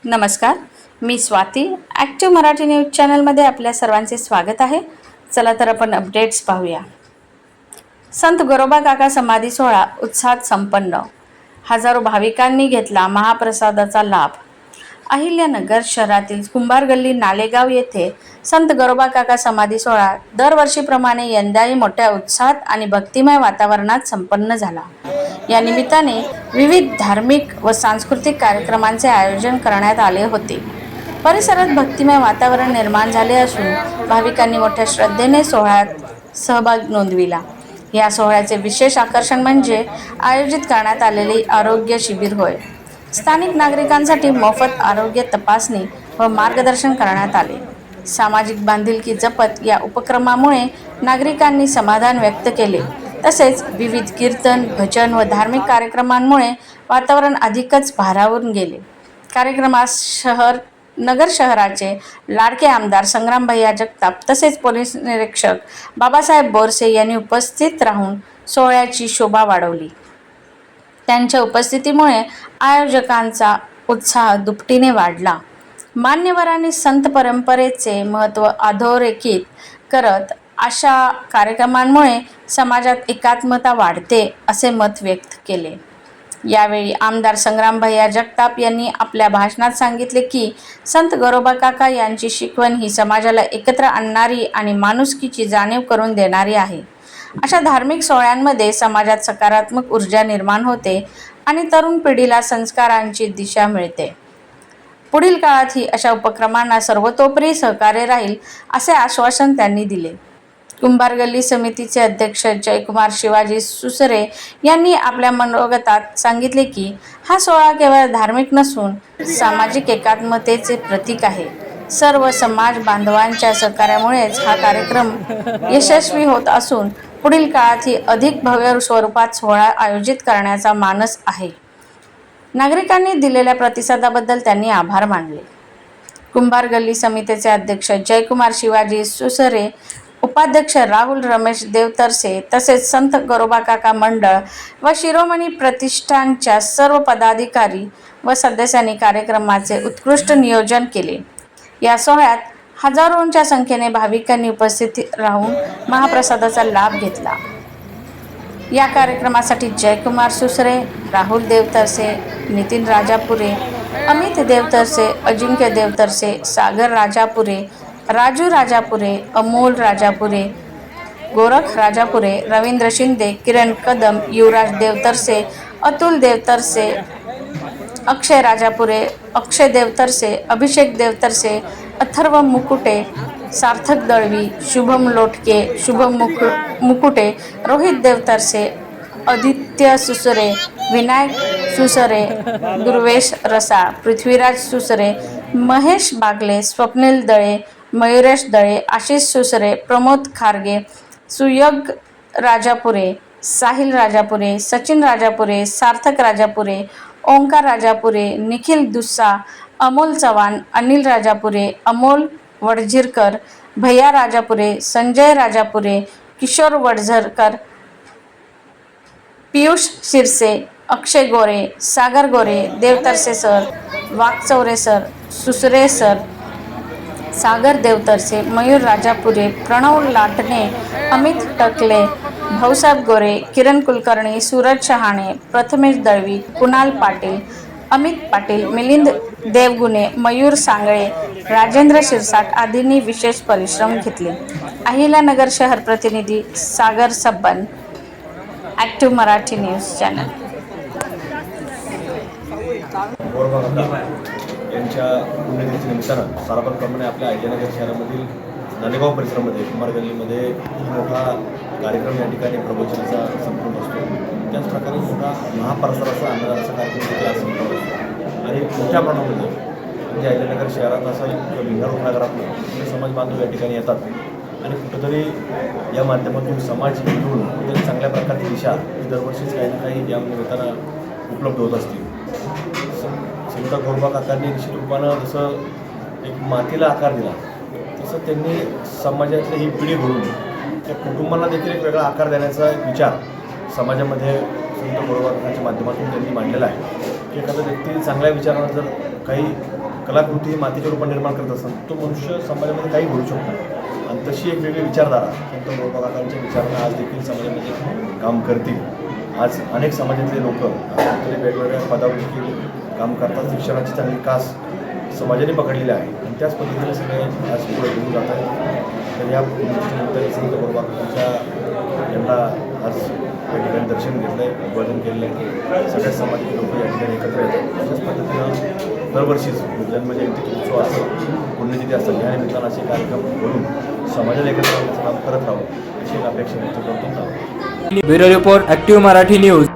नमस्कार, मी Swati. Active Marathi news चॅनलमध्ये आपल्या सर्वांचे स्वागत आहे. चला तर आपण अपडेट्स पाहूया. संत गोरोबा काका समाधी सोहळा उत्साहात संपन्न. हजारो भाविकांनी घेतला महाप्रसादाचा लाभ. अहिल्यानगर शहरातील कुंभार गल्ली नालेगाव येथे संत गोरोबा काका समाधी सोहळा दरवर्षीप्रमाणे यंदाही मोठ्या उत्साहात आणि भक्तिमय वातावरणात संपन्न झाला. या निमित्ताने विविध धार्मिक व सांस्कृतिक कार्यक्रमांचे आयोजन करण्यात आले होते. परिसरात भक्तिमय वातावरण निर्माण झाले असून भाविकांनी मोठ्या श्रद्धेने सोहळ्यात सहभाग नोंदविला. या सोहळ्याचे विशेष आकर्षण म्हणजे आयोजित करण्यात आलेले आरोग्य शिबिर होय. स्थानिक नागरिकांसाठी मोफत आरोग्य तपासणी व मार्गदर्शन करण्यात आले. सामाजिक बांधिलकी जपत या उपक्रमामुळे नागरिकांनी समाधान व्यक्त केले. तसेच विविध कीर्तन, भजन व धार्मिक कार्यक्रमांमुळे वातावरण अधिकच भारावून गेले. कार्यक्रमास नगर शहराचे लाडके आमदार संग्राम भैया जगताप तसेच पोलीस निरीक्षक बाबासाहेब बोरसे यांनी उपस्थित राहून सोहळ्याची शोभा वाढवली. त्यांच्या उपस्थितीमुळे आयोजकांचा उत्साह दुपटीने वाढला. मान्यवरांनी संत परंपरेचे महत्त्व अधोरेखित करत अशा कार्यक्रमांमुळे समाजात एकात्मता वाढते असे मत व्यक्त केले. यावेळी आमदार संग्राम भैया जगताप यांनी आपल्या भाषणात सांगितले की संत गोरोबा काका यांची शिकवण ही समाजाला एकत्र आणणारी आणि माणुसकीची जाणीव करून देणारी आहे. अशा धार्मिक सोहळ्यांमध्ये समाजात सकारात्मक ऊर्जा निर्माण होते आणि तरुण पिढीला संस्कारांची दिशा मिळते. पुढील काळातही अशा उपक्रमांना सर्वतोपरी सहकार्य राहील असे आश्वासन त्यांनी दिले. कुंभार गल्ली समितीचे अध्यक्ष जयकुमार शिवाजी सुसरे यांनी आपल्या मनोगतात सांगितले की हा सोहळा केवळ धार्मिक नसून सामाजिक एकात्मतेचे प्रतीक आहे. सर्व समाज बांधवांच्या सहकार्यामुळेच हा कार्यक्रम यशस्वी होत असून पुढील काळातही अधिक भव्य स्वरूपात सोहळा आयोजित करण्याचा मानस आहे. नागरिकांनी दिलेल्या प्रतिसादाबद्दल त्यांनी आभार मानले. कुंभार गल्ली समितीचे अध्यक्ष जयकुमार शिवाजी सुसरे, उपाध्यक्ष राहुल रमेश देवतरसे तसेच संत गोरोबा काका मंडळ व शिरोमणी प्रतिष्ठानच्या सर्व पदाधिकारी व सदस्यांनी कार्यक्रमाचे उत्कृष्ट नियोजन केले. या सोहळ्यात हजारोंच्या संख्येने भाविकांनी उपस्थित राहून महाप्रसादाचा लाभ घेतला. या कार्यक्रमासाठी जयकुमार सुसरे, राहुल देवतरसे, नितीन राजापुरे, अमित देवतरसे, अजिंक्य देवतरसे, सागर राजापुरे, राजू राजापुरे, अमोल राजापुरे, गोरख राजापुरे, रवींद्र शिंदे, किरण कदम, युवराज देवतरसे, अतुल देवतरसे, अक्षय राजापुरे, अक्षय देवतरसे, अभिषेक देवतरसे, अथर्व मुकुटे, सार्थक दळवी, शुभम लोटके, शुभम मुकुटे, रोहित देवतरसे, आदित्य सुसरे, विनायक सुसरे, दुर्वेश रसा, पृथ्वीराज सुसरे, महेश बागले, स्वप्नील दळे, मयुरेश दळे, आशिष सुसरे, प्रमोद खारगे, सुयोग राजापुरे, साहिल राजापुरे, सचिन राजापुरे, सार्थक Rajapure, Omkar Rajapure, Nikhil दुस्सा, Amol Chavan, Anil Rajapure, Amol Wadjhirkar, Bhaiya Rajapure, Sanjay Rajapure, Kishor Wadjharkar, Piyush Shirse, Akshay Gore, Sagar Gore, Devtarse sir, Wakchaure sir, Susre sir, Sagar Devtarse, Mayur Rajapure, Pranav Latne, Amit Takle, Bhausaheb गोरे, किरण कुलकर्णी, सूरज शहाणे, प्रथमेश दळवी, कुणाल पाटील, अमित पाटील, मिलिंद देवगुणे, मयूर सांगळे, राजेंद्र शिरसाट आदींनी विशेष परिश्रम घेतले. अहिल्यानगर शहर प्रतिनिधी सागर Sabban, active Marathi news channel. यांच्या पुण्यतिथी निमित्तानं साराप्रमाणे आपल्या अहिल्यानगर शहरामधील नालेगाव परिसरामध्ये कुंभार गल्लीमध्ये मोठा कार्यक्रम या ठिकाणी प्रवचनाचा संपूर्ण असतो. त्याचप्रकारे मोठा महाप्रसादाचा अन्नदानाचा कार्यक्रम देखील आज संपन्न असतो आणि मोठ्या प्रमाणामध्ये म्हणजे अहिल्यानगर शहरात असेल किंवा भिंगार उपनगरातून समाज बांधव या ठिकाणी येतात आणि कुठंतरी या माध्यमातून समाज घेऊन कुठेतरी चांगल्या प्रकारची दिशा ही दरवर्षीच काही ना काही या निमित्तानं उपलब्ध होत असतील. संत गोरोबा काकांनी निश्चित रूपानं जसं एक मातीला आकार दिला तसं त्यांनी समाजातली ही पिढी घडून त्या कुटुंबाला देखील एक वेगळा आकार देण्याचा एक विचार समाजामध्ये संत गोरोबा काकांच्या माध्यमातून त्यांनी मांडलेला आहे की एखादा व्यक्ती चांगल्या विचारानं जर काही कलाकृती ही मातीच्या रूपात निर्माण करत असताना तो मनुष्य समाजामध्ये काही घडू शकतो आणि तशी एक वेगळी विचारधारा संत गोरोबाकाकांच्या विचारांना आज देखील समाजामध्ये काम करतील. आज अनेक समाजातले लोक तरी वेगवेगळ्या पदावर देखील काम करतात. शिक्षणाची चांगली कास समाजाने पकडलेली आहे आणि त्याच पद्धतीने सगळे आज पुढे घेऊन जात आहेत. तर या गोष्टीनंतर संत गोरोबाकाकांच्या यांना आज या ठिकाणी दर्शन घेतलं आहे, अभिवादन केलेलं आहे. सगळ्या समाजाचे लोक या ठिकाणी एकत्र येतात. तशाच पद्धतीनं दरवर्षीच जन्मजयंती उत्सव असतो, पुण्यतिथी असतात, ह्या निमित्तानं असे कार्यक्रम करून समाजाला एकत्र आणण्याचं काम करत राहावं अशी एक अपेक्षा व्यक्त करतो. Bureau report active Marathi news.